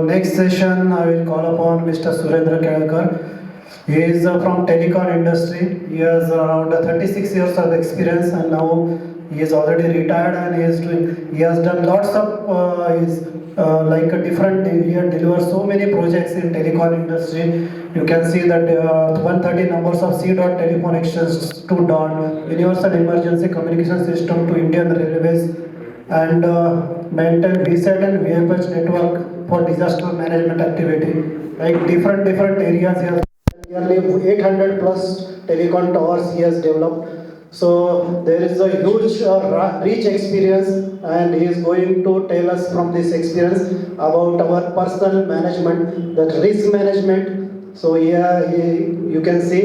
next session I will call upon Mr. Surendra Kelkar. He is from telecom industry. He has around 36 years of experience, and now he is already retired, and he has done lots of like a different. He has delivered so many projects in telecom industry. You can see that 130 numbers of C dot telephone exchange to DOT, universal emergency communication system to Indian Railways, and maintain VSAT and VFH network for disaster management activity. Like different areas, he has nearly 800 plus telecom towers he has developed. So there is a huge rich experience, and he is going to tell us from this experience about our personal management, that risk management. So here you can see,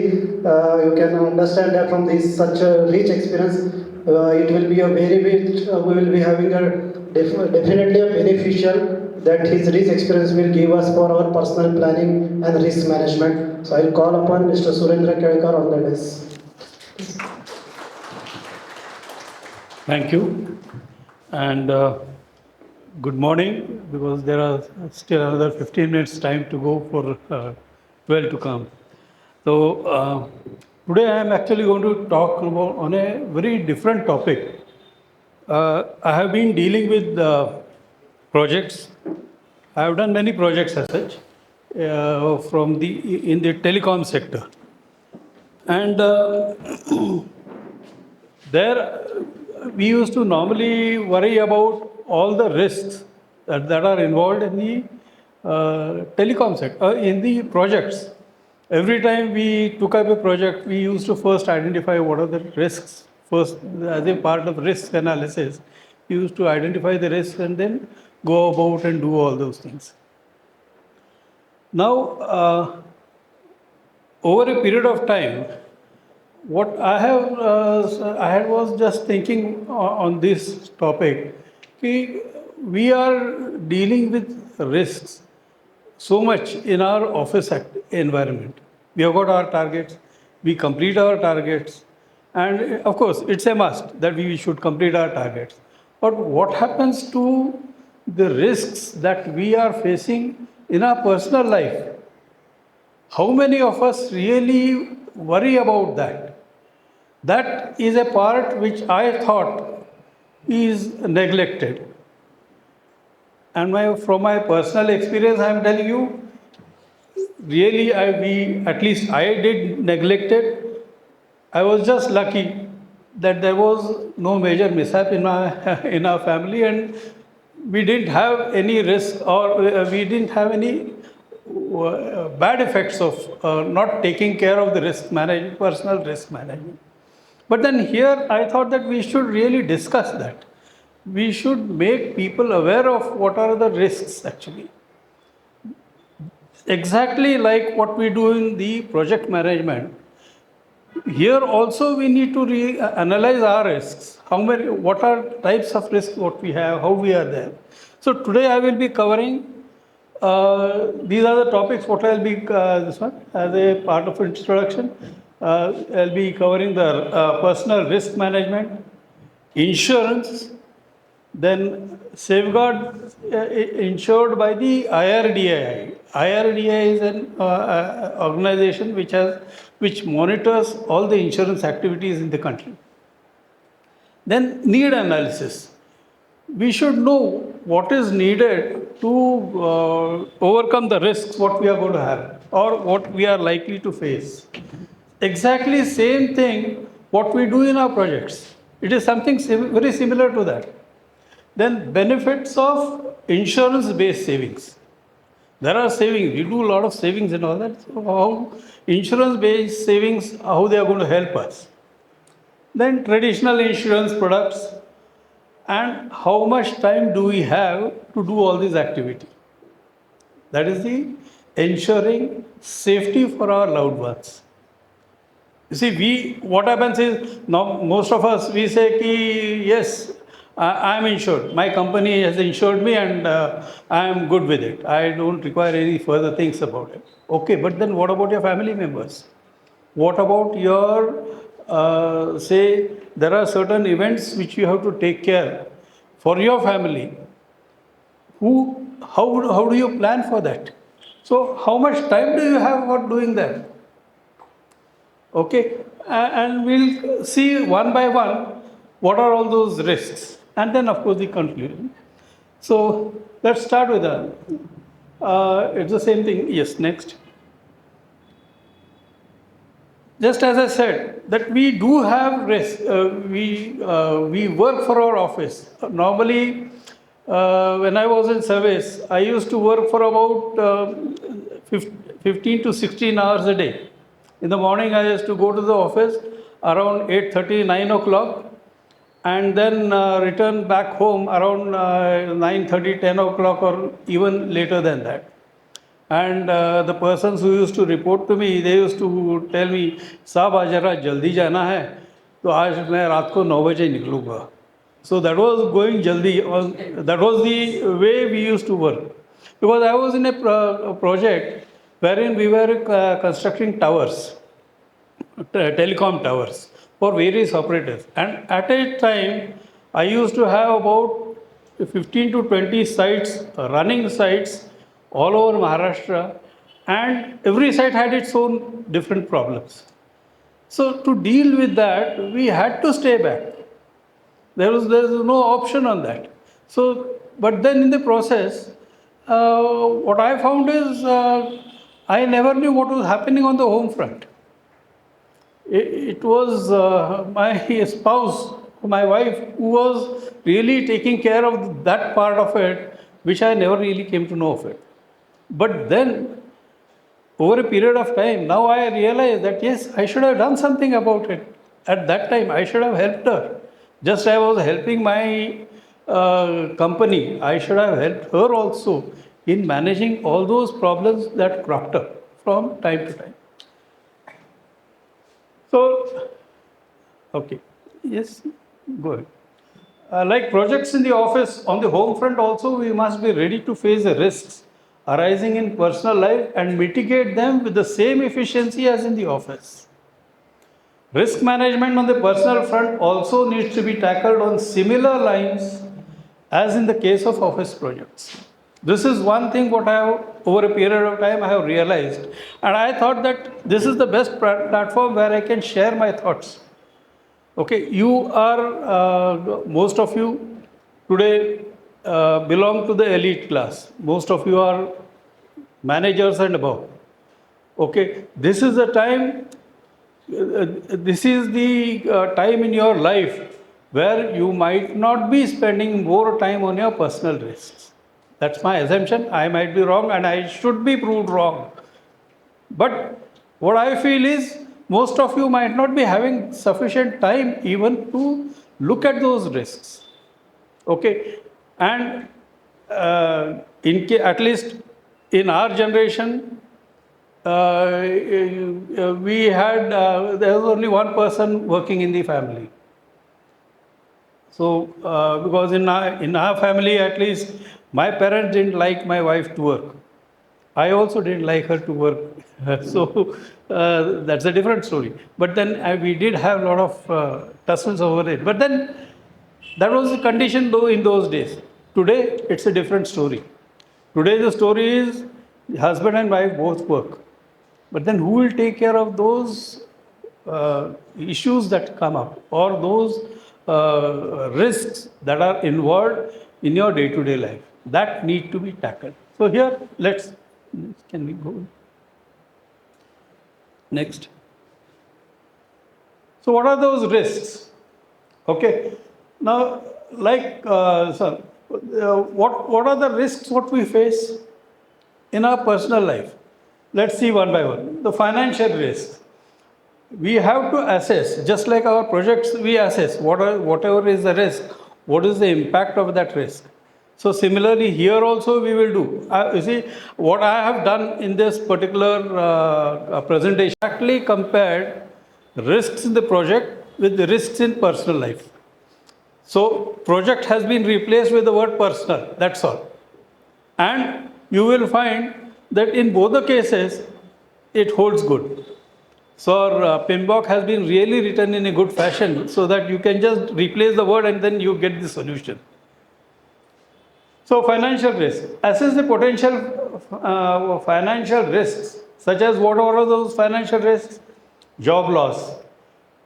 you can understand that from this such a rich experience, it will be a very rich, we will be having a definitely a beneficial that his rich experience will give us for our personal planning and risk management. So I will call upon Mr. Surendra Kelkar on the desk. Thank you, and good morning, because there are still another 15 minutes time to go for 12 to come. So today I am actually going to talk about on a very different topic. I have been dealing with projects. I have done many projects as such in the telecom sector, and there we used to normally worry about all the risks that are involved in the telecom sector, in the projects. Every time we took up a project, we used to first identify what are the risks. First, as a part of risk analysis, we used to identify the risks and then go about and do all those things. Now, over a period of time, what I had was just thinking on this topic. We are dealing with risks so much in our office environment. We have got our targets, we complete our targets, and of course, it's a must that we should complete our targets. But what happens to the risks that we are facing in our personal life? How many of us really worry about that? That is a part which I thought is neglected. And from my personal experience, I am telling you, really, at least I did neglect it. I was just lucky that there was no major mishap in our family, and we didn't have any risk, or we didn't have any bad effects of not taking care of the personal risk management. But then here I thought that we should really discuss that. We should make people aware of what are the risks actually. Exactly like what we do in the project management. Here also we need to analyze our risks. What are types of risks what we have, how we are there. So today I will be covering, these are the topics what I'll be, this one, as a part of introduction. I'll be covering the personal risk management, insurance, then safeguard insured by the IRDAI. IRDAI is an organization which monitors all the insurance activities in the country. Then need analysis. We should know what is needed to overcome the risks what we are going to have or what we are likely to face. Exactly same thing what we do in our projects. It is something very similar to that. Then benefits of insurance-based savings. There are savings. We do a lot of savings and all that. So how insurance-based savings, how they are going to help us. Then traditional insurance products, and how much time do we have to do all these activities. That is the ensuring safety for our loved ones. You see, what happens is, now most of us, we say, yes, I am insured. My company has insured me and I am good with it. I don't require any further things about it. Okay, but then what about your family members? What about your, say, there are certain events which you have to take care for your family. Who how do you plan for that? So how much time do you have for doing that? Okay, and we'll see one by one what are all those risks, and then of course the conclusion. So let's start with that. It's the same thing. Yes, next. Just as I said, that we do have risk. We work for our office. Normally, when I was in service, I used to work for about 15 to 16 hours a day. In the morning, I used to go to the office around 8:30, 9 o'clock, and then return back home around 9:30, 10 o'clock, or even later than that. And the persons who used to report to me, they used to tell me, साहब आज जरा जल्दी जाना है, तो आज मैं रात को 9 बजे निकलूँगा. So that was going jaldi. That was the way we used to work. Because I was in a project wherein we were constructing towers, telecom towers for various operators. And at a time, I used to have about 15 to 20 sites, running sites all over Maharashtra, and every site had its own different problems. So to deal with that, we had to stay back. There was no option on that. So, but then in the process, what I found is I never knew what was happening on the home front. It was my spouse, my wife, who was really taking care of that part of it, which I never really came to know of it. But then, over a period of time, now I realize that yes, I should have done something about it. At that time, I should have helped her. Just as I was helping my company, I should have helped her also in managing all those problems that cropped up from time to time. So, okay, yes, go ahead. Like projects in the office, on the home front also, we must be ready to face the risks arising in personal life and mitigate them with the same efficiency as in the office. Risk management on the personal front also needs to be tackled on similar lines as in the case of office projects. This is one thing what I have, over a period of time, I have realized. And I thought that this is the best platform where I can share my thoughts. Okay, you are, most of you today belong to the elite class. Most of you are managers and above. Okay, this is the time, this is the time in your life where you might not be spending more time on your personal risks. That's my assumption. I might be wrong and I should be proved wrong. But what I feel is most of you might not be having sufficient time even to look at those risks. Okay, and at least in our generation, we had there was only one person working in the family. So because in our family, at least, my parents didn't like my wife to work. I also didn't like her to work. So that's a different story. But then we did have a lot of tussles over it. But then that was the condition though in those days. Today, it's a different story. Today, the story is husband and wife both work. But then who will take care of those issues that come up or those risks that are involved in your day-to-day life? That need to be tackled. So here, can we go next? So what are those risks? Okay, now like what are the risks what we face in our personal life? Let's see one by one. The financial risks. We have to assess, just like our projects, we assess whatever is the risk, what is the impact of that risk. So similarly, here also we will do. You see, what I have done in this particular presentation, exactly compared risks in the project with the risks in personal life. So project has been replaced with the word personal, that's all. And you will find that in both the cases, it holds good. So PMBOK has been really written in a good fashion so that you can just replace the word and then you get the solution. So financial risk. Assess the potential financial risks, such as what are those financial risks? Job loss,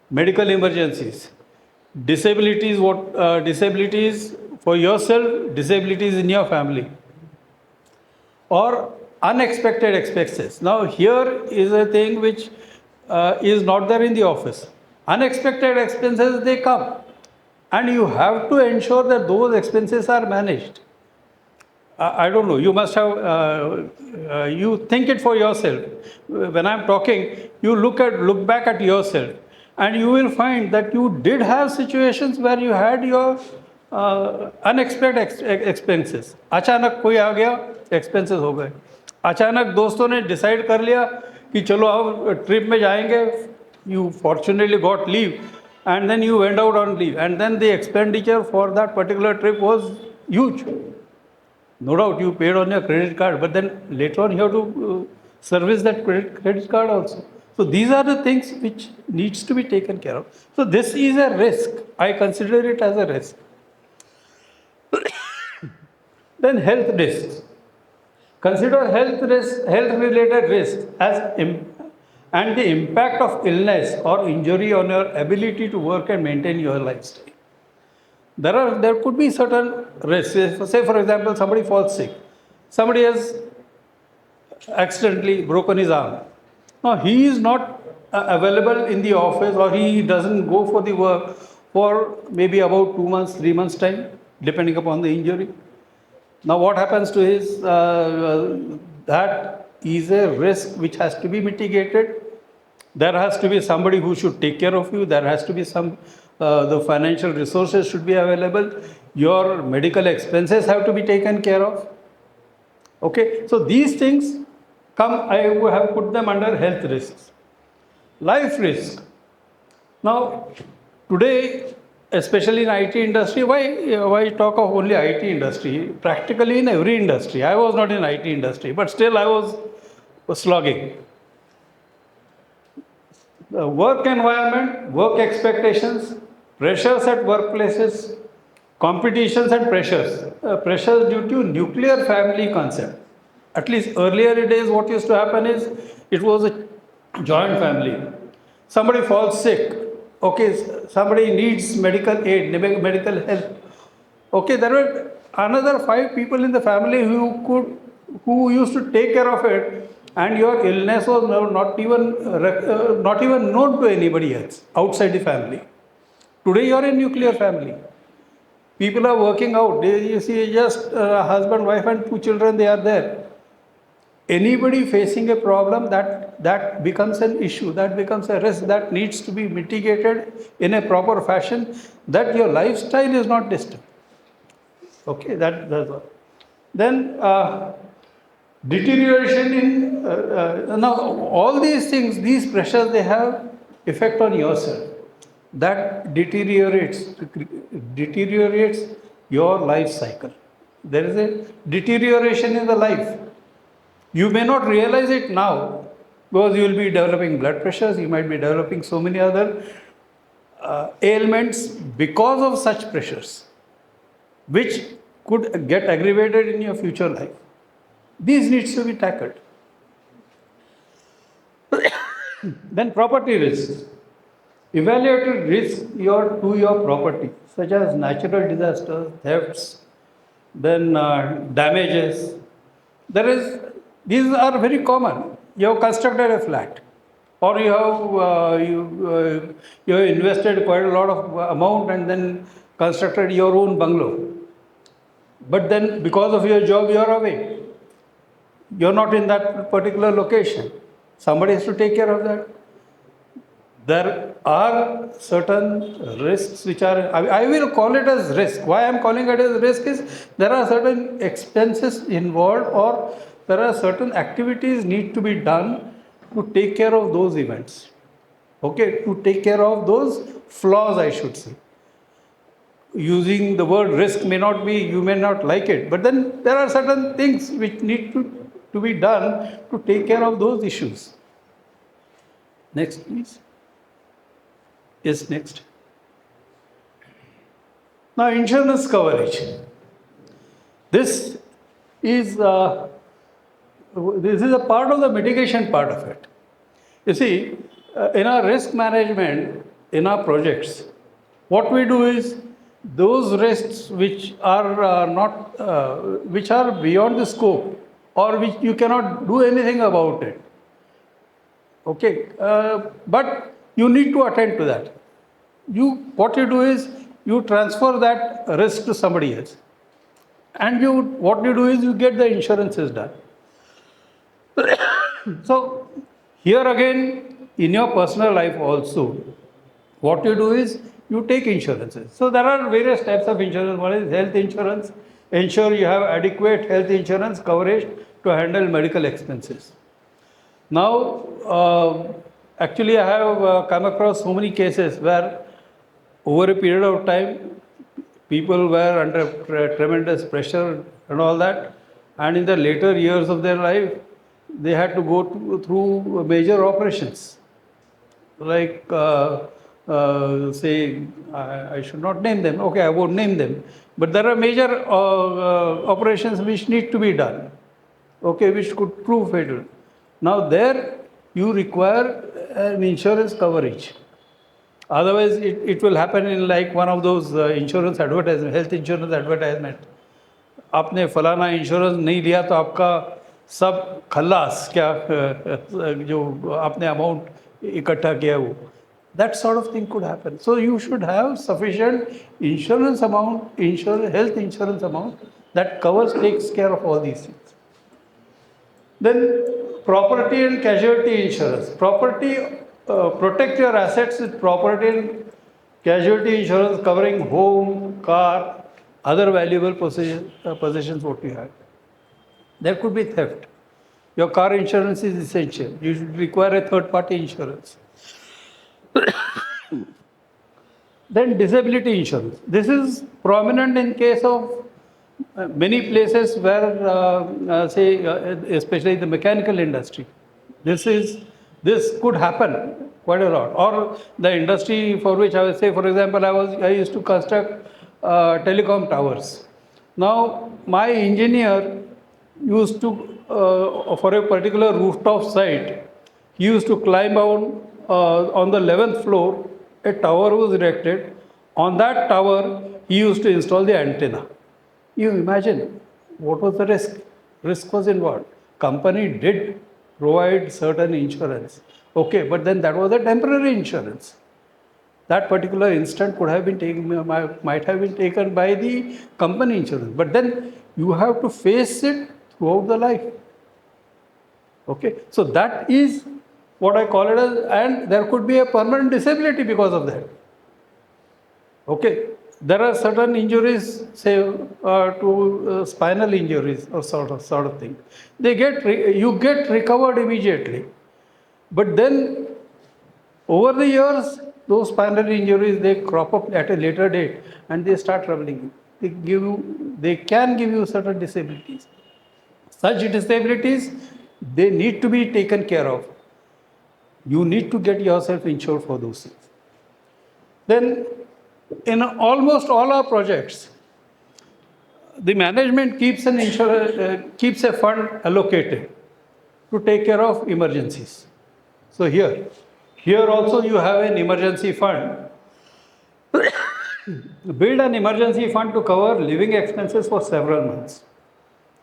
medical emergencies, disabilities. What disabilities for yourself, disabilities in your family, or unexpected expenses. Now here is a thing which is not there in the office. Unexpected expenses, they come, and you have to ensure that those expenses are managed. I don't know, you must have, you think it for yourself. When I'm talking, you look back at yourself, and you will find that you did have situations where you had your unexpected expenses. अचानक कोई आ गया, expenses हो गए. अचानक दोस्तों ने decide कर लिया कि चलो अब trip में जाएंगे. You fortunately got leave, and then you went out on leave, and then the expenditure for that particular trip was huge. No doubt you paid on your credit card, but then later on you have to service that credit card also. So these are the things which needs to be taken care of. So this is a risk. I consider it as a risk. Then health risks. Consider health related risks and the impact of illness or injury on your ability to work and maintain your lifestyle. There could be certain risks. Say for example, somebody falls sick. Somebody has accidentally broken his arm. Now he is not available in the office, or he doesn't go for the work for maybe about 2 months, 3 months time, depending upon the injury. Now what happens to his, that is a risk which has to be mitigated. There has to be somebody who should take care of you. There has to be the financial resources should be available. Your medical expenses have to be taken care of. Okay, so these things come, I would have put them under health risks. Life risk. Now, today, especially in IT industry, why talk of only IT industry? Practically in every industry. I was not in IT industry, but still I was slogging. The work environment, work expectations, pressures at workplaces, competitions and pressures. Pressures due to nuclear family concept. At least earlier days, what used to happen is it was a joint family. Somebody falls sick. Okay, somebody needs medical aid, medical help. Okay, there were another 5 people in the family who used to take care of it, and your illness was not even known to anybody else outside the family. Today you are a nuclear family. People are working out. You see, just husband, wife, and 2 children. They are there. Anybody facing a problem, that becomes an issue. That becomes a risk that needs to be mitigated in a proper fashion. That your lifestyle is not disturbed. Okay, that's all. Then deterioration in now all these things, these pressures, they have effect on yourself. That deteriorates your life cycle. There is a deterioration in the life. You may not realize it now because you will be developing blood pressures. You might be developing so many other ailments because of such pressures, which could get aggravated in your future life. These needs to be tackled. Then property risks. Evaluate risk to your property, such as natural disasters, thefts, then damages. These are very common. You have constructed a flat, or you have invested quite a lot of amount and then constructed your own bungalow. But then because of your job, you are away. You are not in that particular location. Somebody has to take care of that. There are certain risks which are, I will call it as risk. Why I am calling it as risk is there are certain expenses involved, or there are certain activities need to be done to take care of those events. Okay, to take care of those flaws, I should say. Using the word risk may not be, you may not like it, but then there are certain things which need to be done to take care of those issues. Next, please. Yes, next. Now, insurance coverage. This is uh, this is a part of the mitigation part of it. You see, in our risk management, in our projects, what we do is those risks which are not, which are beyond the scope or which you cannot do anything about it. Okay, but you need to attend to that. What you do is you transfer that risk to somebody else, and what you do is you get the insurances done. So here again, in your personal life also, what you do is you take insurances. So there are various types of insurance. One is health insurance. Ensure you have adequate health insurance coverage to handle medical expenses. Now, actually, I have come across so many cases where, over a period of time, people were under tremendous pressure and all that, and in the later years of their life, they had to go through major operations, like say, I should not name them. Okay, I won't name them, but there are major operations which need to be done. Okay, which could prove fatal. Now there you require an insurance coverage. Otherwise, it will happen in like one of those insurance advertisement, health insurance advertisement. आपने फलाना insurance नहीं लिया तो आपका सब खल्लास क्या जो आपने अमाउंट इकट्ठा किया वो that sort of thing could happen. So you should have sufficient insurance amount, health insurance amount that takes care of all these things. Then property and casualty insurance. Protect your assets with property and casualty insurance covering home, car, other valuable possessions what you have. There could be theft. Your car insurance is essential. You should require a third party insurance. Then disability insurance. This is prominent in case of many places where, especially the mechanical industry. This could happen quite a lot. Or the industry for which I would say, for example, I used to construct telecom towers. Now, my engineer used to, for a particular rooftop site, he used to climb down on the 11th floor. A tower was erected. On that tower, he used to install the antenna. You imagine what was the risk? Risk was involved. Company did provide certain insurance. Okay, but then that was a temporary insurance. That particular instant could have been taken, might have been taken by the company insurance. But then you have to face it throughout the life. Okay, so that is what I call it as, and there could be a permanent disability because of that. Okay, there are certain injuries, say to spinal injuries or sort of thing. You get recovered immediately, but then over the years, those spinal injuries they crop up at a later date and they start troubling you. They can give you certain disabilities. Such disabilities, they need to be taken care of. You need to get yourself insured for those things. Then, in almost all our projects, the management keeps a fund allocated to take care of emergencies. So here also you have an emergency fund. Build an emergency fund to cover living expenses for several months.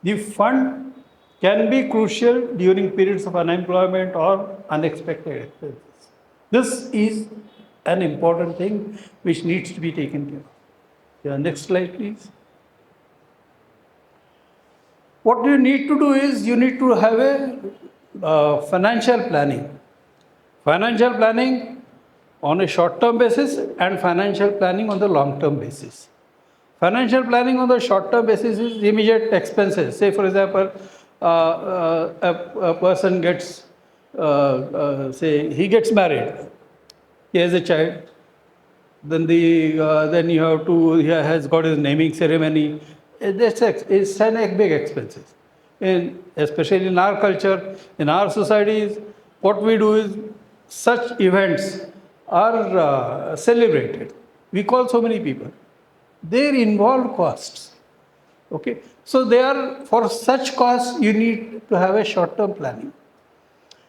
The fund can be crucial during periods of unemployment or unexpected expenses. This is an important thing which needs to be taken care of. Yeah, next slide, please. What you need to do is you need to have a financial planning. Financial planning on a short-term basis and financial planning on the long-term basis. Financial planning on the short-term basis is immediate expenses. Say, for example, a person gets, say, he gets married. He has a child. Then he has got his naming ceremony. It's an big expenses. Especially in our culture, in our societies, what we do is such events are celebrated. We call so many people. They involve costs. Okay. So they are, for such costs, you need to have a short-term planning.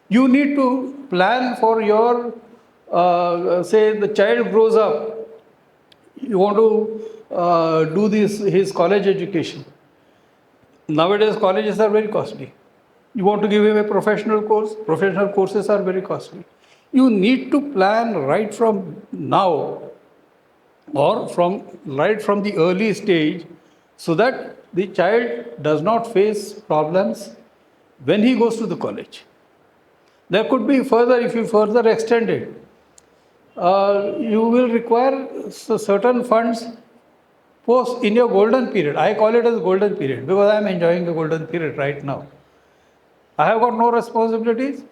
You need to plan for your, say the child grows up, you want to do this, his college education. Nowadays colleges are very costly. You want to give him a professional course, professional courses are very costly. You need to plan right from now, or from right from the early stage, so that the child does not face problems when he goes to the college. There could be further, if you further extend it, you will require certain funds post in your golden period. I call it as golden period because I am enjoying the golden period right now. I have got no responsibilities.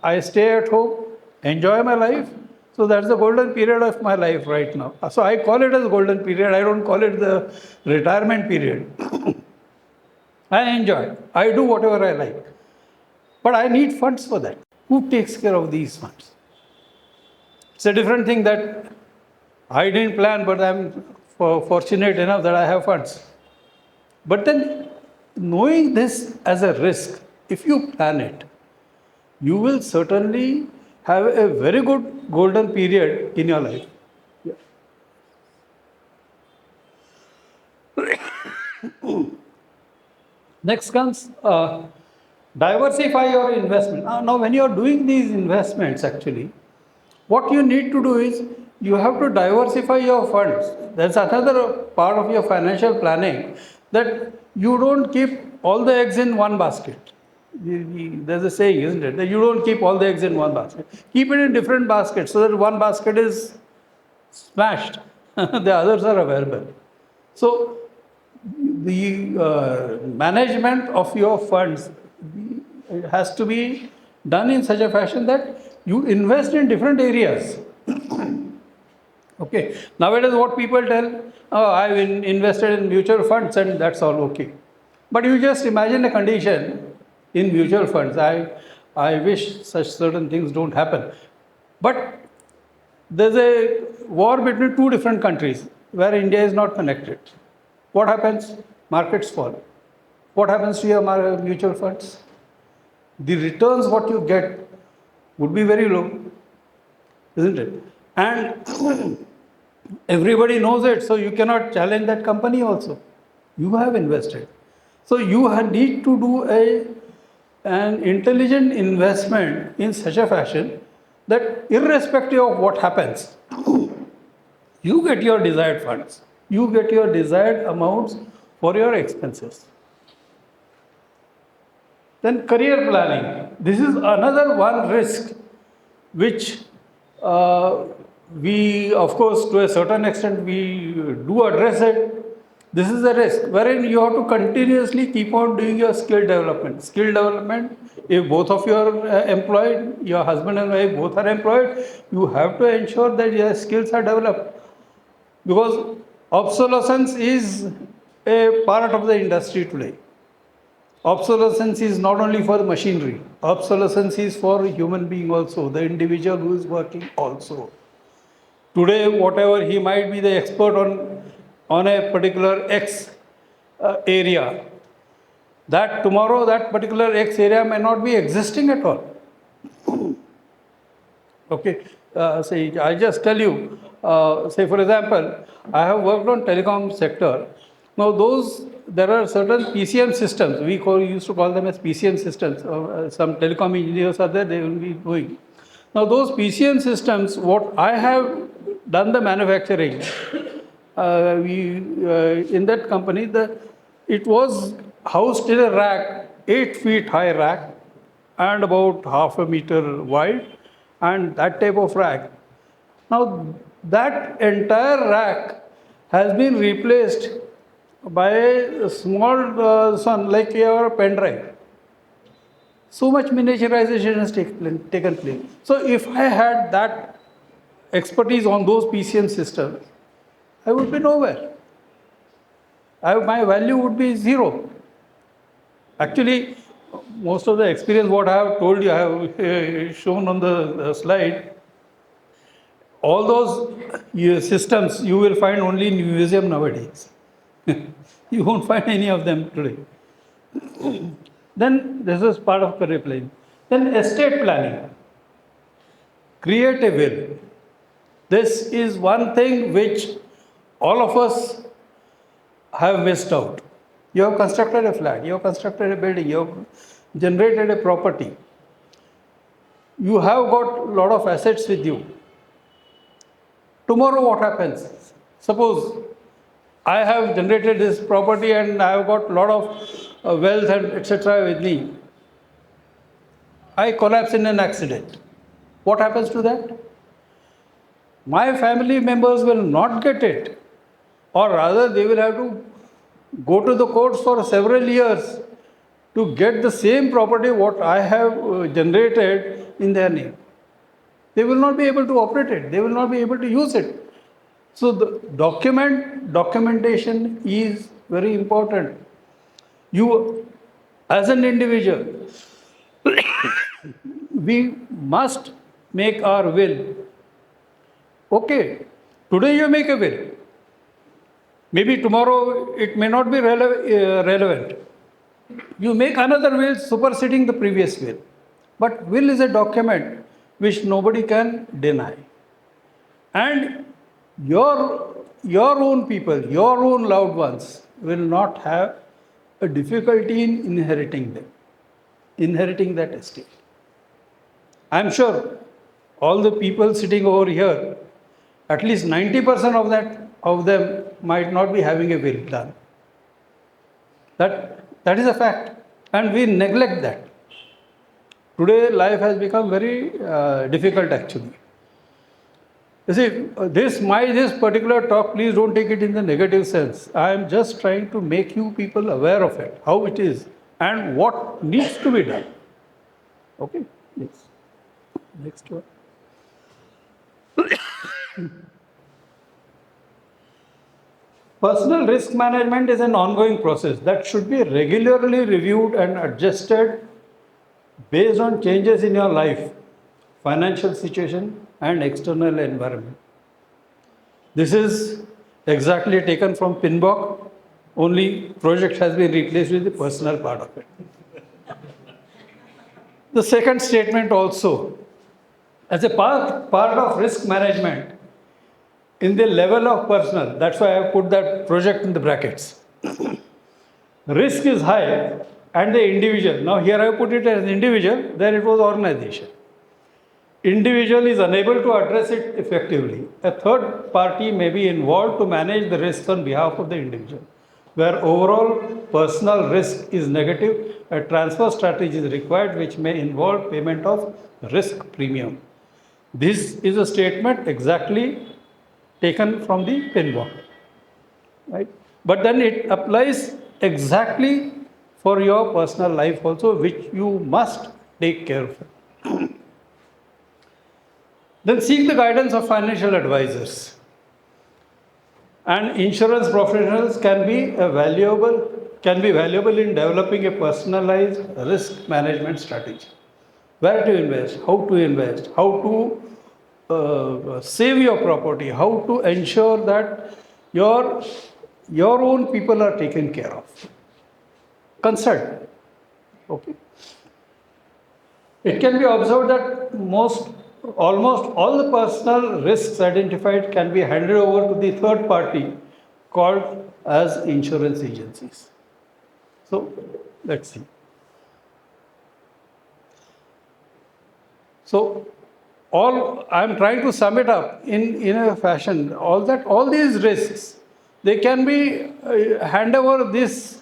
I stay at home, enjoy my life. So that's the golden period of my life right now. So I call it as golden period. I don't call it the retirement period. I enjoy. I do whatever I like. But I need funds for that. Who takes care of these funds? It's a different thing that I didn't plan, but I'm fortunate enough that I have funds. But then, knowing this as a risk, if you plan it, you will certainly have a very good golden period in your life. Next comes diversify your investment. Now, when you are doing these investments, actually, what you need to do is you have to diversify your funds. That's another part of your financial planning, that you don't keep all the eggs in one basket. There's a saying, isn't it, that you don't keep all the eggs in one basket. Keep it in different baskets so that one basket is smashed, the others are available. So the management of your funds has to be done in such a fashion that you invest in different areas. Okay. Nowadays, what people tell, oh, I've invested in mutual funds and that's all okay. But you just imagine a condition in mutual funds. I wish such certain things don't happen. But there's a war between two different countries where India is not connected. What happens? Markets fall. What happens to your mutual funds? The returns what you get would be very low, isn't it? And everybody knows it, so you cannot challenge that company also. You have invested. So you need to do an intelligent investment in such a fashion that irrespective of what happens, you get your desired funds. You get your desired amounts for your expenses. Then career planning. This is another one risk which we, of course, to a certain extent, we do address it. This is a risk wherein you have to continuously keep on doing your skill development. Skill development, if both of you are employed, your husband and wife both are employed, you have to ensure that your skills are developed. Because obsolescence is a part of the industry today. Obsolescence is not only for the machinery, obsolescence is for human being also, the individual who is working also. Today, whatever he might be the expert on a particular X area, that tomorrow that particular X area may not be existing at all. Okay, say I just tell you, say for example, I have worked on telecom sector. Now there are certain PCM systems, used to call them as PCM systems. Some telecom engineers are there, they will be doing. Now those PCM systems, what I have done the manufacturing, in that company, it was housed in a rack, 8 feet high rack and about half a meter wide, and that type of rack. Now that entire rack has been replaced by a small like your pen drive. So much miniaturization has taken place. So if I had that expertise on those PCM systems, I would be nowhere. My value would be zero. Actually, most of the experience what I have told you, I have shown on the slide, all those systems you will find only in museum nowadays. You won't find any of them today. Then this is part of career planning. Then estate planning. Create a will. This is one thing which all of us have missed out. You have constructed a flat, you have constructed a building, you have generated a property. You have got a lot of assets with you. Tomorrow what happens? Suppose I have generated this property and I have got a lot of wealth and etc. with me. I collapse in an accident. What happens to that? My family members will not get it, or rather they will have to go to the courts for several years to get the same property what I have generated in their name. They will not be able to operate it. They will not be able to use it. So the documentation is very important. You, as an individual, we must make our will. Okay, today you make a will. Maybe tomorrow it may not be relevant. You make another will superseding the previous will. But will is a document which nobody can deny. And your own people, your own loved ones will not have a difficulty in inheriting that estate. I'm sure all the people sitting over here, at least 90% of them might not be having a will done. That is a fact, and we neglect that. Today life has become very difficult actually. You see, this particular talk, please don't take it in the negative sense. I am just trying to make you people aware of it, how it is, and what needs to be done. Okay, yes. Next one. Personal risk management is an ongoing process that should be regularly reviewed and adjusted based on changes in your life, financial situation, and external environment. This is exactly taken from PMBOK, only project has been replaced with the personal part of it. The second statement also, as a part of risk management, in the level of personal, that's why I put that project in the brackets. Risk is high and the individual, now here I put it as individual, then it was organization. Individual is unable to address it effectively. A third party may be involved to manage the risks on behalf of the individual. Where overall personal risk is negative, a transfer strategy is required which may involve payment of risk premium. This is a statement exactly taken from the PMBOK, right? But then it applies exactly for your personal life also, which you must take care of. Then seek the guidance of financial advisors. And insurance professionals can be valuable in developing a personalized risk management strategy. Where to invest, how to save your property, how to ensure that your own people are taken care of. Consult. Okay. It can be observed that almost all the personal risks identified can be handed over to the third party called as insurance agencies. So let's see. So I'm trying to sum it up in a fashion, all these risks, they can be hand over these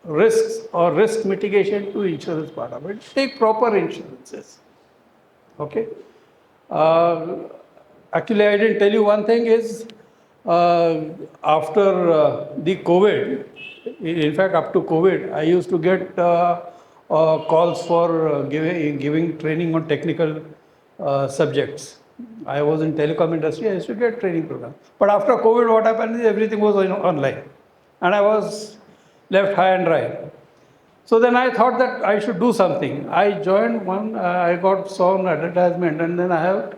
risks or risk mitigation to insurance part of it. Take proper insurances. Okay. Actually, I didn't tell you one thing is after the COVID, in fact, up to COVID, I used to get calls for giving training on technical subjects. I was in telecom industry, I used to get training programs. But after COVID, what happened is everything was online. And I was left high and dry. So then I thought that I should do something. I joined one, saw an advertisement, and then I have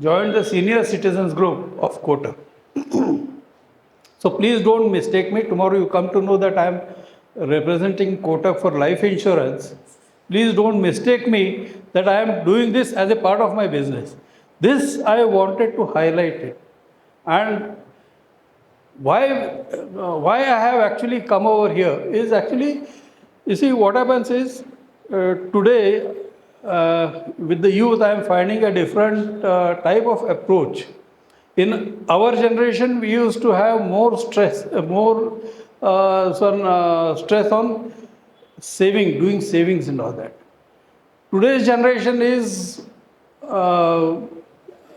joined the senior citizens group of Kota. So please don't mistake me. Tomorrow you come to know that I am representing Kotak for life insurance. Please don't mistake me that I am doing this as a part of my business. This I wanted to highlight it. And why I have actually come over here is actually, you see, what happens is today with the youth I am finding a different type of approach. In our generation, we used to have more stress, stress on saving, doing savings and all that. Today's generation is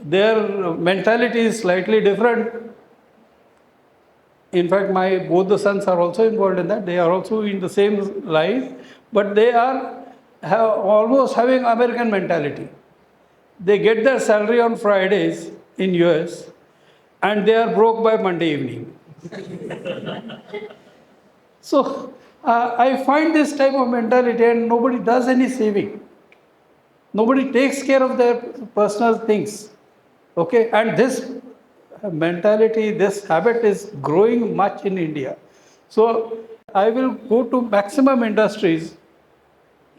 their mentality is slightly different. In fact, my both the sons are also involved in that. They are also in the same line, but they are almost having American mentality. They get their salary on Fridays in US, and they are broke by Monday evening. So I find this type of mentality, and nobody does any saving. Nobody takes care of their personal things. Okay, and this mentality, this habit is growing much in India. So I will go to maximum industries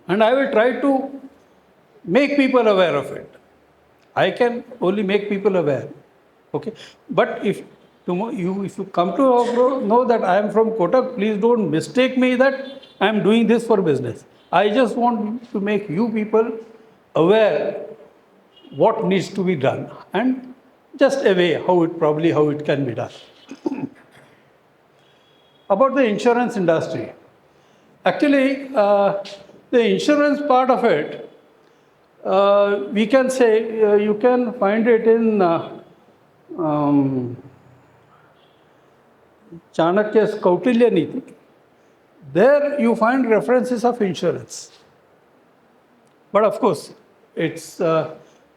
and I will try to make people aware of it. I can only make people aware. Okay, but if you come to know that I am from Kotak, please don't mistake me that I am doing this for business. I just want to make you people aware what needs to be done and just a way how it can be done. About the insurance industry, actually the insurance part of it, we can say you can find it in Chanakya's Kautilya Niti. There you find references of insurance. But of course, it's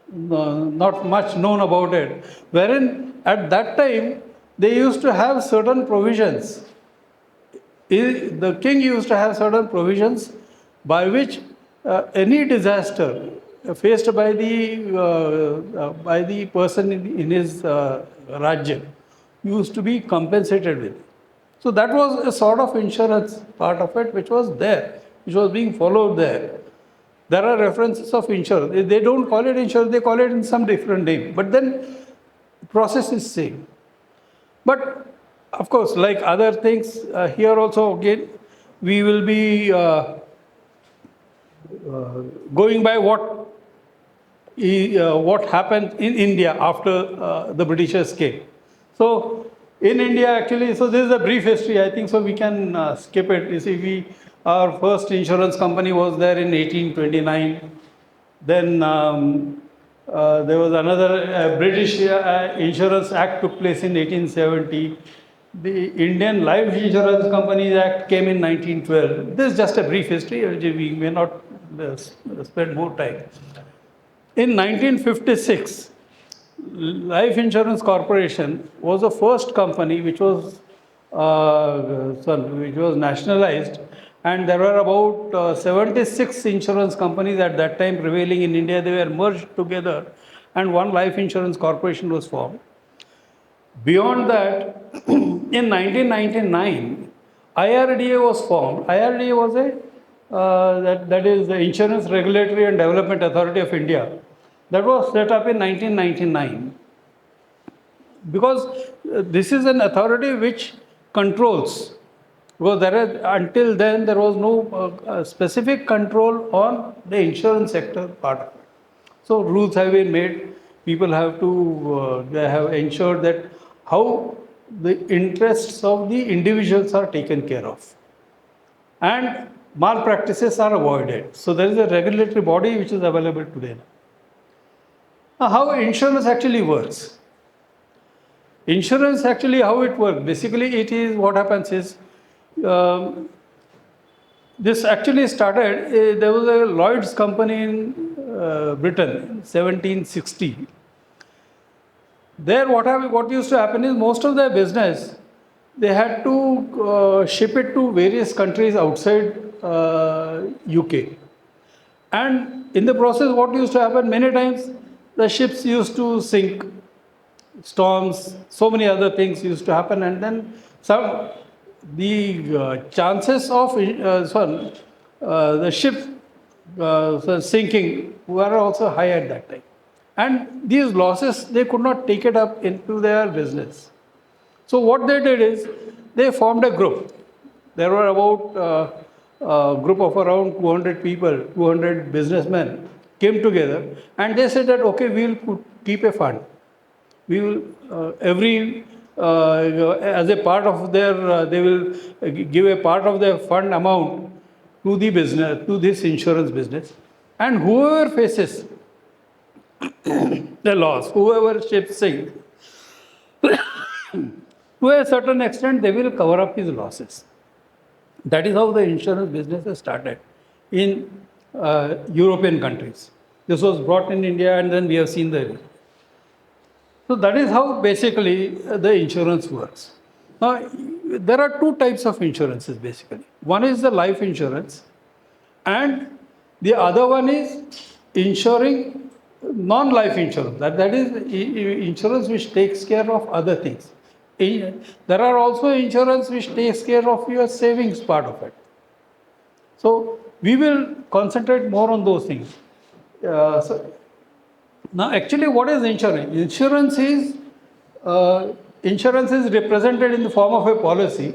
not much known about it. Wherein at that time, they used to have certain provisions. The king used to have certain provisions by which any disaster faced by the person in his Rajya used to be compensated with. So that was a sort of insurance part of it which was there, which was being followed there. There are references of insurance. They don't call it insurance, they call it in some different name. But then the process is same. But of course, like other things, here also again, we will be going by what happened in India after the Britishers came. So in India, actually, so this is a brief history. I think so we can skip it. You see, our first insurance company was there in 1829. Then there was another British Insurance Act took place in 1870. The Indian Life Insurance Companies Act came in 1912. This is just a brief history. We may not spend more time. In 1956, Life Insurance Corporation was the first company which was nationalized, and there were about 76 insurance companies at that time prevailing in India. They were merged together, and one life insurance corporation was formed. Beyond that, in 1999, IRDA was formed. IRDA was that is the Insurance Regulatory and Development Authority of India. That was set up in 1999. Because this is an authority which controls. Because until then there was no specific control on the insurance sector part of it. So rules have been made. People have to they have ensured that how the interests of the individuals are taken care of, and malpractices are avoided. So there is a regulatory body which is available today. Now, how insurance actually works? Insurance actually how it works? Basically, it is what happens is this actually started. There was a Lloyd's company in Britain in 1760. There, what used to happen is most of their business they had to ship it to various countries outside UK, and in the process, what used to happen many times the ships used to sink. storms, so many other things used to happen, and then the chances of the ship sinking were also high at that time. And these losses, they could not take it up into their business. So what they did is, they formed a group. There were about a group of around 200 people, 200 businessmen came together, and they said that, okay, we'll keep a fund. We will as a part of their, they will give a part of their fund amount to the business, to this insurance business, and whoever faces the loss, whoever ship sinks, to a certain extent, they will cover up his losses. That is how the insurance business has started in European countries. This was brought in India, and then we have seen the. So that is how basically the insurance works. Now, there are two types of insurances basically. One is the life insurance, and the other one is insuring non-life insurance. That is insurance which takes care of other things. There are also insurance which takes care of your savings part of it. So we will concentrate more on those things. Now, actually, what is insurance? Insurance is represented in the form of a policy.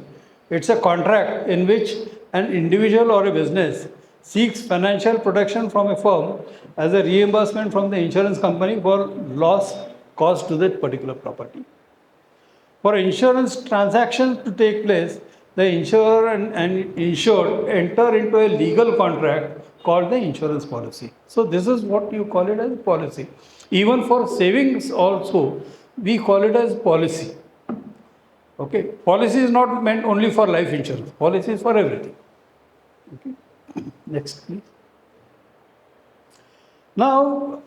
It's a contract in which an individual or a business seeks financial protection from a firm as a reimbursement from the insurance company for loss caused to that particular property. For insurance transaction to take place, the insurer and insured enter into a legal contract called the insurance policy. So this is what you call it as policy. Even for savings also, we call it as policy. Okay, policy is not meant only for life insurance. Policy is for everything. Okay, next please. Now,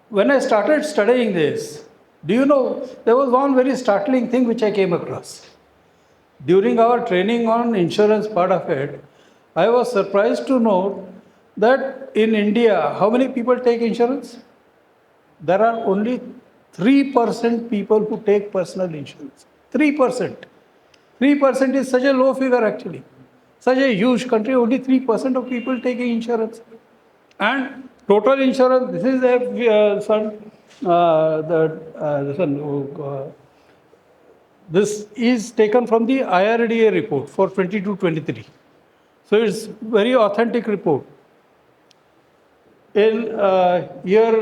when I started studying this, do you know, there was one very startling thing which I came across. During our training on insurance part of it, I was surprised to know that in India, how many people take insurance? There are only 3% people who take personal insurance. 3%. 3% is such a low figure actually. Such a huge country, only 3% of people taking insurance. And total insurance, this is this is taken from the IRDA report for 22-23. So it's very authentic report. In year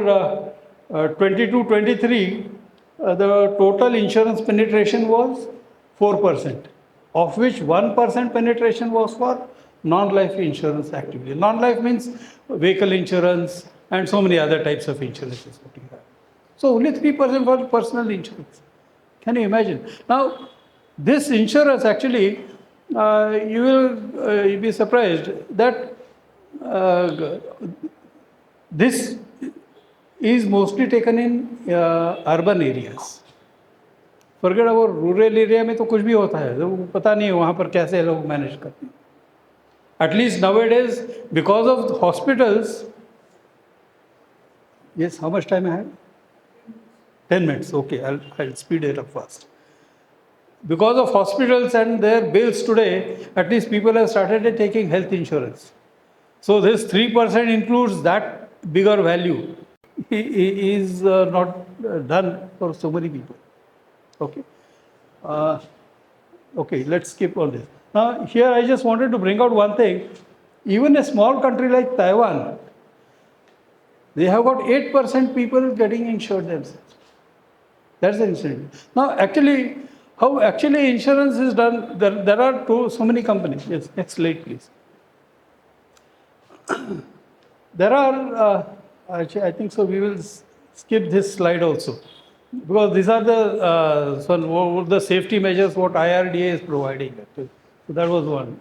22-23, the total insurance penetration was 4%, of which 1% penetration was for non-life insurance activity. Non-life means vehicle insurance and so many other types of insurances. So only 3% for personal insurance. Can you imagine? Now, this insurance actually, you will be surprised that this is mostly taken in urban areas. Forget about rural area में तो कुछ भी होता है, तो पता नहीं है वहाँ पर कैसे लोग मैनेज करते हैं. At least nowadays, because of the hospitals. Yes, how much time I have? 10 minutes. Okay, I'll speed it up fast. Because of hospitals and their bills today, at least people have started taking health insurance. So this 3% includes that bigger value. Is not done for so many people. Okay. Okay, let's skip all this. Now, here I just wanted to bring out one thing. Even a small country like Taiwan, they have got 8% people getting insured themselves. That's the incident. Now, actually, how actually insurance is done, there are so many companies. Yes, next slide, please. There are, actually, I think so, we will skip this slide also. Because these are the safety measures what IRDA is providing. Actually. So that was one.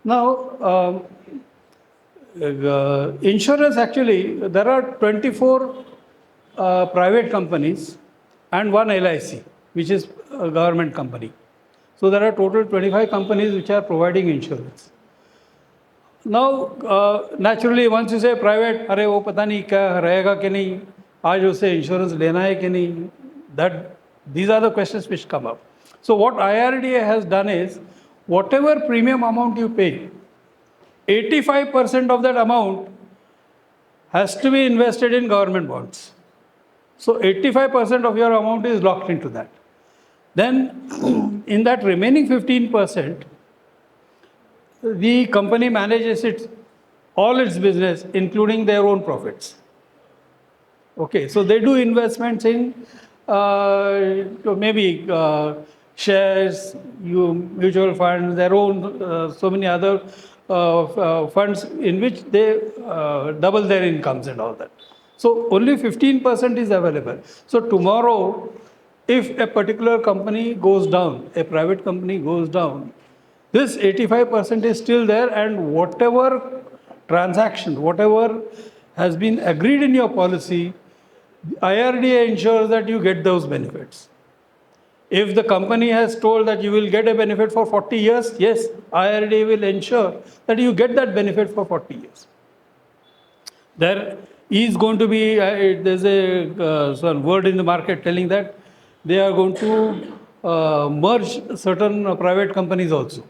Now, insurance actually, there are 24 private companies and one LIC, which is a government company. So there are total 25 companies which are providing insurance. Now, naturally, once you say private, अरे वो पता नहीं क्या रहेगा कि नहीं, आज उसे insurance लेना है कि नहीं, That these are the questions which come up. So what IRDA has done is, whatever premium amount you pay, 85% of that amount has to be invested in government bonds. So 85% of your amount is locked into that. Then in that remaining 15%, the company manages all its business, including their own profits. Okay, so they do investments in maybe shares, mutual funds, their own so many other funds in which they double their incomes and all that. So only 15% is available. So tomorrow, if a particular company goes down, a private company goes down, this 85% is still there, and whatever transaction, whatever has been agreed in your policy, IRDA ensures that you get those benefits. If the company has told that you will get a benefit for 40 years, yes, IRDA will ensure that you get that benefit for 40 years. There is going to be, there's a some word in the market telling that they are going to merge certain private companies also.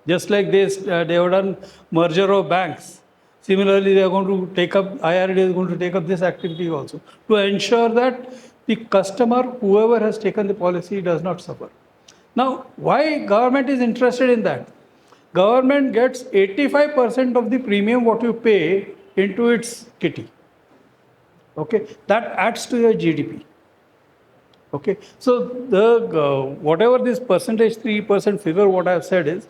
Just like this, they have done merger of banks. Similarly, they are going to take up, IRDA is going to take up this activity also to ensure that the customer, whoever has taken the policy, does not suffer. Now, why government is interested in that? Government gets 85% of the premium what you pay into its kitty. Okay, that adds to your GDP. Okay, so the whatever this percentage, 3% figure, what I have said is,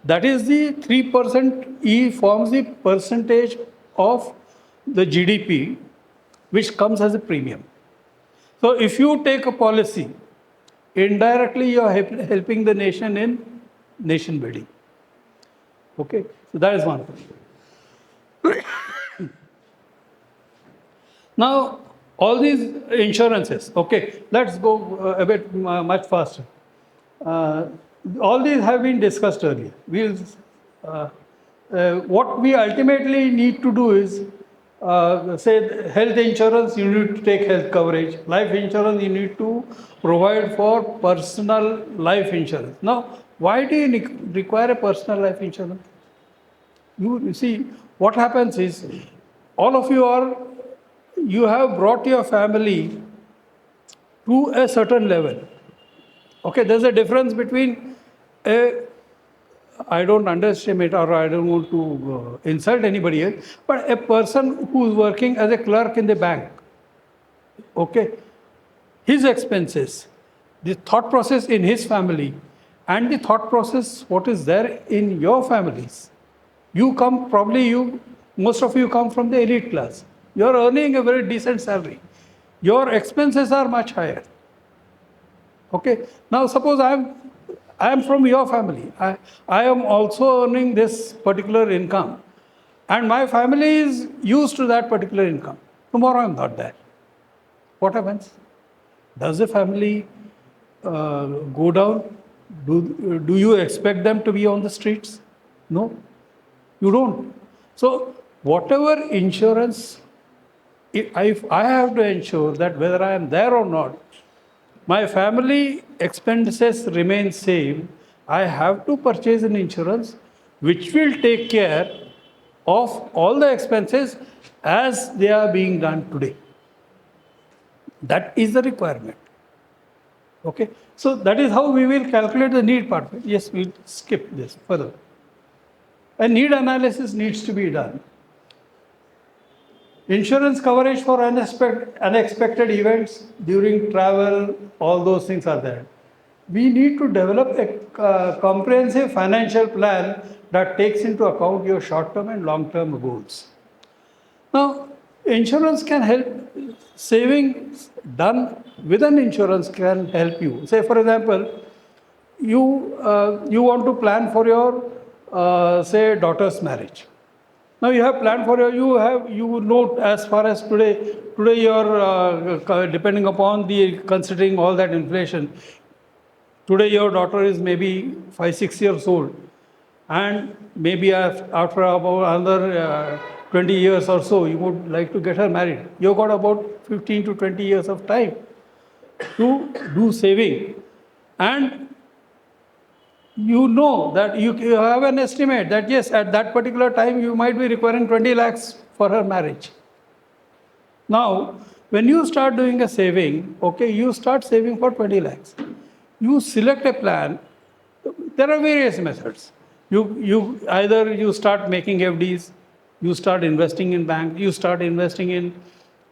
that is the 3% E forms the percentage of the GDP which comes as a premium. So if you take a policy, indirectly you are helping the nation in nation building. Okay, so that is one thing. Now, all these insurances, okay, let's go a bit much faster. All these have been discussed earlier. What we ultimately need to do is, say, health insurance, you need to take health coverage. Life insurance, you need to provide for personal life insurance. Now, why do you require a personal life insurance? You see, what happens is, all of you have brought your family to a certain level. Okay, there's a difference between I don't underestimate or I don't want to insult anybody else, but a person who is working as a clerk in the bank, okay, his expenses, the thought process in his family, and the thought process what is there in your families. Most of you come from the elite class. You are earning a very decent salary. Your expenses are much higher. Okay. Now suppose I am from your family. I am also earning this particular income, and my family is used to that particular income. Tomorrow I am not there. What happens? Does the family go down? Do you expect them to be on the streets? No, you don't. So whatever insurance, if I have to ensure that whether I am there or not, my family expenses remain same, I have to purchase an insurance which will take care of all the expenses as they are being done today. That is the requirement. Okay, so that is how we will calculate the need part. Yes, we'll skip this further. A need analysis needs to be done. Insurance coverage for unexpected events during travel, all those things are there. We need to develop a comprehensive financial plan that takes into account your short-term and long-term goals. Now, insurance can help. Savings done with an insurance can help you. Say, for example, you want to plan for your say daughter's marriage. Now you have planned for you know, as far as today you're depending upon considering all that inflation. Today your daughter is maybe 5-6 years old, and maybe after about another 20 years or so, you would like to get her married. You've got about 15 to 20 years of time. to do saving, and you know that you have an estimate that yes, at that particular time you might be requiring 20 lakhs for her marriage. Now, when you start doing a saving, okay, you start saving for 20 lakhs. You select a plan. There are various methods. You either you start making FDs, you start investing in bank, you start investing in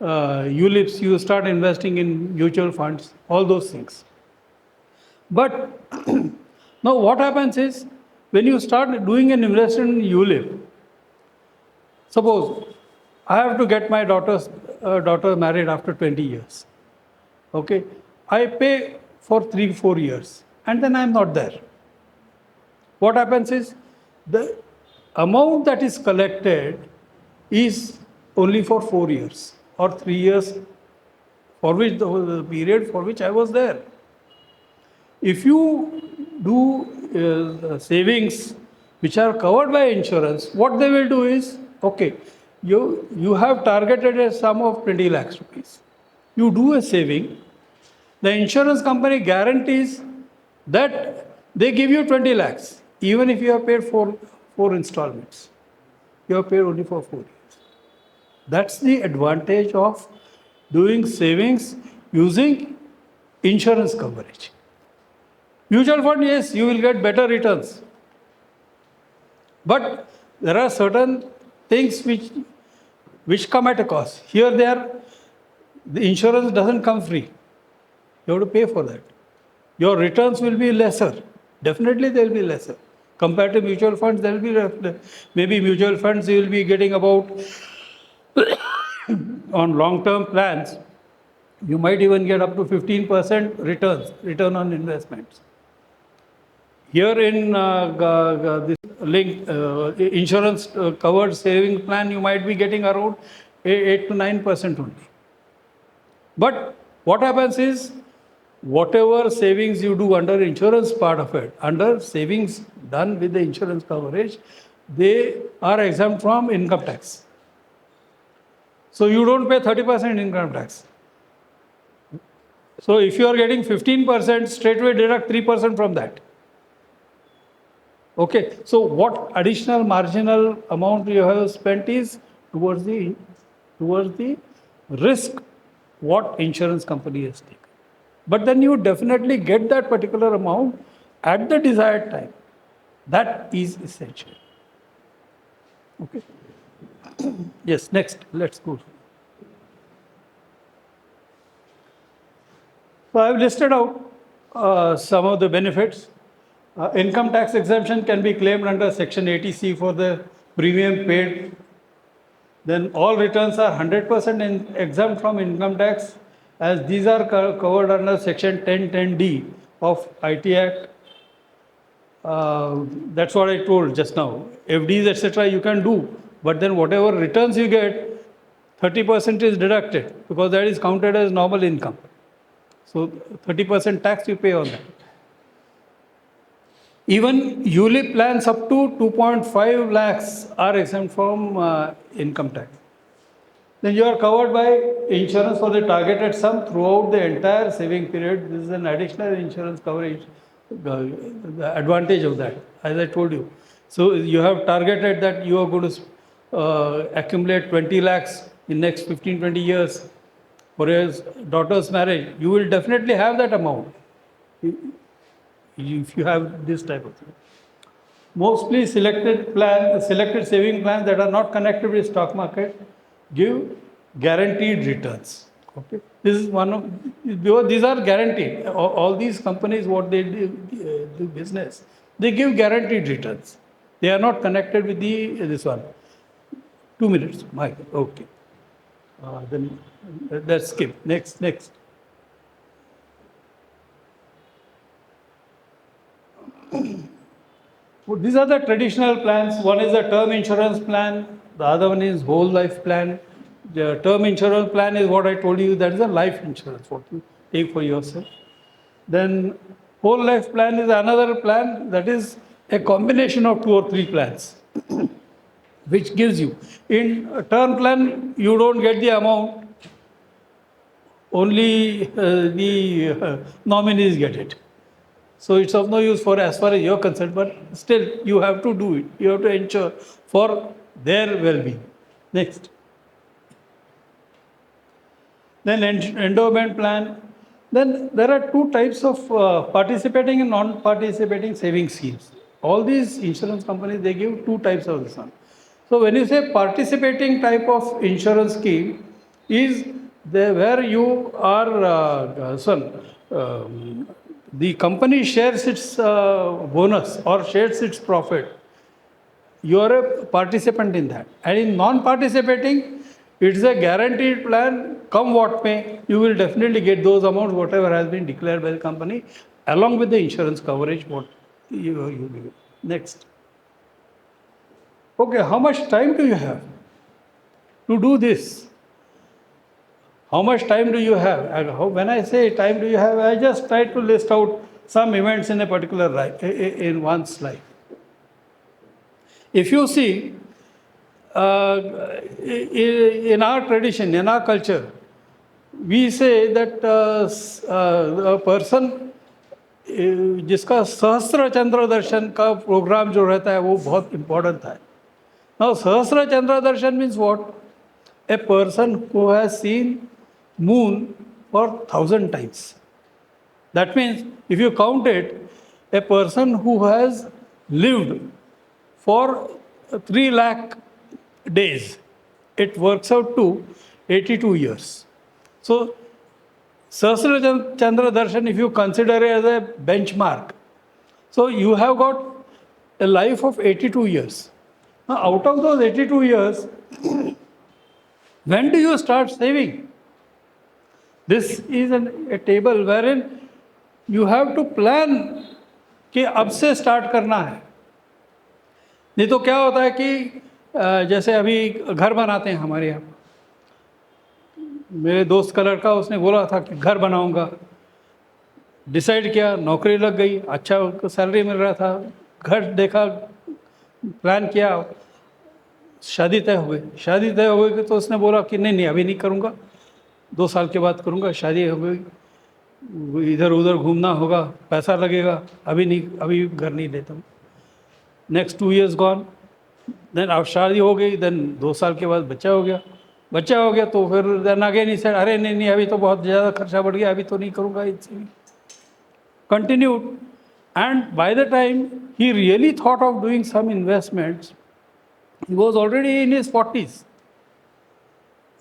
ULIPs, you start investing in mutual funds, all those things. But now what happens is when you start doing an investment in ULIP, suppose I have to get my daughter married after 20 years. Okay, I pay for 3-4 years, and then I am not there. What happens is the amount that is collected is only for 4 years or 3 years, for which the period for which I was there. If you do savings which are covered by insurance, what they will do is, okay, you have targeted a sum of 20 lakhs rupees. You do a saving, the insurance company guarantees that they give you 20 lakhs, even if you have paid four installments. You have paid only for 4 years. That's the advantage of doing savings using insurance coverage. Mutual fund, yes, you will get better returns. But there are certain things which come at a cost. Here the insurance doesn't come free. You have to pay for that. Your returns will be lesser. Definitely they will be lesser. Compared to mutual funds, there will be maybe mutual funds you will be getting about on long-term plans, you might even get up to 15% return on investments. Here in this insurance covered saving plan, you might be getting around 8 to 9% only. But what happens is, whatever savings you do under insurance part of it, under savings done with the insurance coverage, they are exempt from income tax. So you don't pay 30% income tax. So if you are getting 15%, straightway deduct 3% from that. Okay, so what additional marginal amount you have spent is towards the risk what insurance company has taken. But then you definitely get that particular amount at the desired time. That is essential. Okay. Yes, next, let's go. So I have listed out some of the benefits. Income tax exemption can be claimed under Section 80C for the premium paid. Then all returns are 100% exempt from income tax, as these are covered under Section 1010D of IT Act. That's what I told just now. FDs, etc. you can do, but then whatever returns you get, 30% is deducted because that is counted as normal income. So 30% tax you pay on that. Even ULIP plans up to 2.5 lakhs are exempt from income tax. Then you are covered by insurance for the targeted sum throughout the entire saving period. This is an additional insurance coverage, the advantage of that, as I told you. So you have targeted that you are going to accumulate 20 lakhs in next 15-20 years for your daughter's marriage. You will definitely have that amount if you have this type of thing. Mostly selected saving plans that are not connected with stock market give guaranteed returns. Okay, this is one of, because these are guaranteed. All these companies, what they do business, they give guaranteed returns. They are not connected with this one. 2 minutes, Mike. Okay. Then let's skip. Next. Well, these are the traditional plans. One is the term insurance plan. The other one is whole life plan. The term insurance plan is what I told you. That is a life insurance, what you take for yourself. Then whole life plan is another plan that is a combination of 2 or 3 plans, which gives you. In a term plan, you don't get the amount only the nominees get it. So it's of no use for as far as you're concerned, but still you have to do it. You have to ensure for their well-being. Next. Then endowment plan. Then there are two types of participating and non-participating saving schemes. All these insurance companies, they give two types of this one. So when you say participating type of insurance scheme is where you are, the company shares its bonus or shares its profit. You are a participant in that. And in non-participating, it's a guaranteed plan, come what may, you will definitely get those amounts, whatever has been declared by the company, along with the insurance coverage, what you give. Next. Okay, how much time do you have to do this? How much time do you have? And when I say time do you have, I just try to list out some events in a particular life, in one's life. If you see, in our tradition, in our culture, we say that a person जिसका सहस्त्र चंद्र दर्शन का programme जो रहता है वो बहुत important था. Now सहस्त्र चंद्र दर्शन means what? A person who has seen moon for 1,000 times. That means if you count it, a person who has lived for 3 lakh days, it works out to 82 years. So, Sahasra Chandra Darshan, if you consider it as a benchmark, so you have got a life of 82 years. Now, out of those 82 years, when do you start saving? This is a table wherein you have to plan कि अब से start करना है. नहीं तो क्या होता है कि जैसे अभी घर बनाते हैं हमारे यहाँ, मेरे दोस्त का लड़का उसने बोला था कि घर बनाऊंगा, डिसाइड किया, नौकरी लग गई, अच्छा सैलरी मिल रहा था, घर देखा, प्लान किया, शादी तय हो गई. शादी तय हो गई तो उसने बोला कि नहीं अभी नहीं करूँगा, 2 साल के बाद करूँगा. शादी हो गई, इधर उधर घूमना होगा, पैसा लगेगा, अभी नहीं, अभी घर नहीं लेता हूँ. Next 2 years gone. देन अब शादी हो गई, देन 2 साल के बाद बच्चा हो गया. बच्चा हो गया तो फिर देन अगेन ही सेड अरे नहीं अभी तो बहुत ज़्यादा खर्चा बढ़ गया, अभी तो नहीं करूँगा. It's continued and by the time he really thought of doing some investments, he was already in his 40s.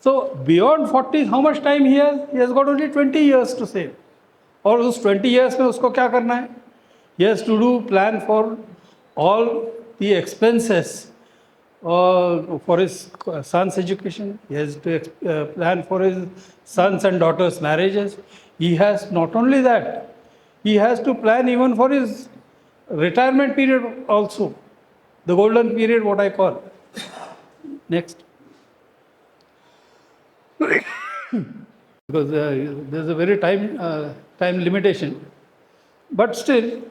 So beyond 40s, how much time he has? He has got only 20 years to save. और उस 20 years में उसको क्या करना है? He has to do plan for all the expenses for his son's education. He has to plan for his sons and daughters' marriages. He has not only that, he has to plan even for his retirement period also. The golden period, what I call. Next. Because there's a very time limitation. But still,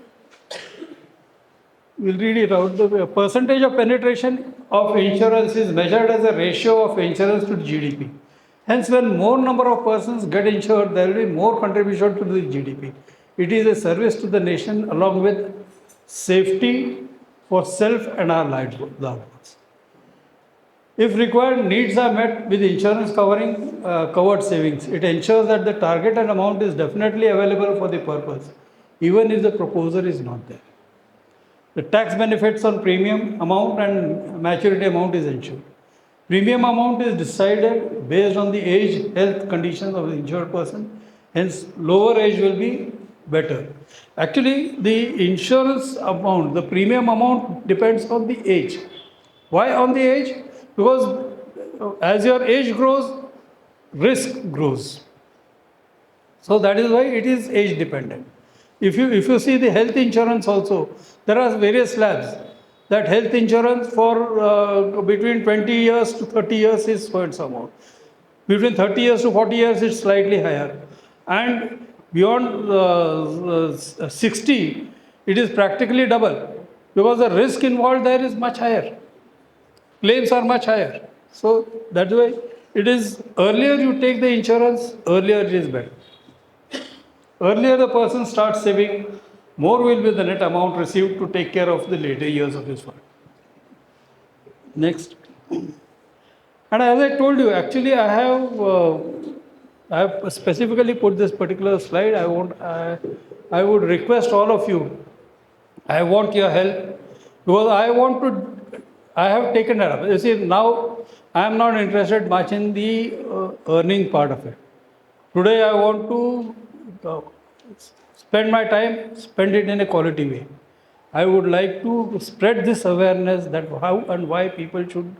we'll read it out. The percentage of penetration of insurance is measured as a ratio of insurance to GDP. Hence, when more number of persons get insured, there will be more contribution to the GDP. It is a service to the nation along with safety for self and our loved ones. If required needs are met with insurance covering covered savings, it ensures that the targeted amount is definitely available for the purpose, even if the proposer is not there. The tax benefits on premium amount and maturity amount is ensured. Premium amount is decided based on the age, health conditions of the insured person. Hence, lower age will be better. Actually, the insurance amount, the premium amount depends on the age. Why on the age? Because as your age grows, risk grows. So that is why it is age dependent. If you see the health insurance also, there are various slabs. That health insurance for between 20 years to 30 years is so amount. Between 30 years to 40 years, it's slightly higher. And beyond 60, it is practically double. Because the risk involved there is much higher. Claims are much higher. So that's why It is earlier you take the insurance, earlier it is better. Earlier the person starts saving, more will be the net amount received to take care of the later years of his fund. Next. And as I told you, actually I have specifically put this particular slide. I would request all of you. I want your help because I have taken that up. You see, now I am not interested much in the earning part of it. Today I want to spend my time, spend it in a quality way. I would like to spread this awareness that how and why people should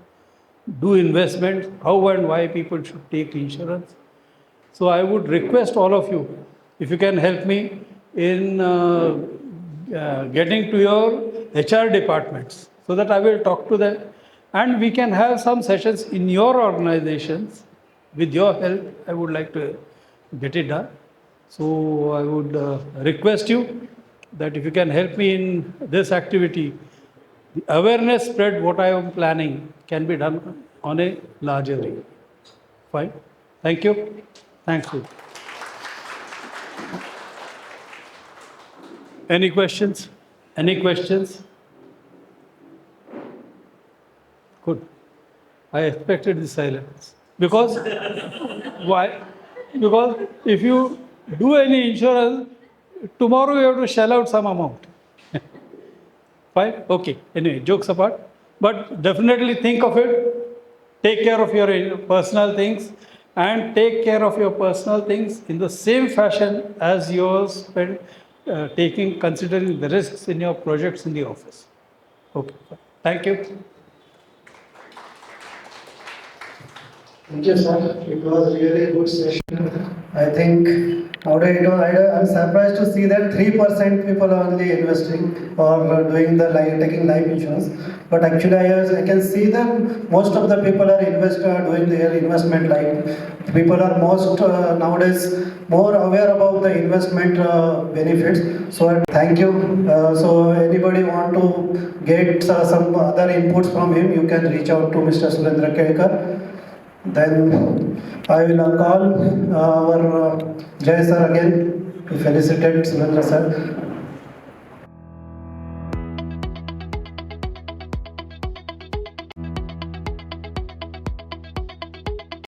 do investments, how and why people should take insurance. So I would request all of you, if you can help me in getting to your HR departments so that I will talk to them and we can have some sessions in your organizations. With your help, I would like to get it done. So I would request you that if you can help me in this activity, the awareness spread what I am planning can be done on a larger scale. Fine. Thank you. Thanks. Any questions? Any questions? Good. I expected the silence. Because why? Because if you do any insurance, tomorrow you have to shell out some amount. Fine? Okay. Anyway, jokes apart. But definitely think of it. Take care of your personal things and take care of your personal things in the same fashion as yours spend considering the risks in your projects in the office. Okay. Fine. Thank you. Thank you, sir. It was really a good session. I think nowadays I'm surprised to see that 3% people are only investing or doing the taking life insurance. But actually, I can see that most of the people are doing their investment life. People are nowadays more aware about the investment benefits. So thank you. So anybody want to get some other inputs from him, you can reach out to Mr. Surendra Kelkar. Then I will call our Jay sir again to felicitate Surendra sir.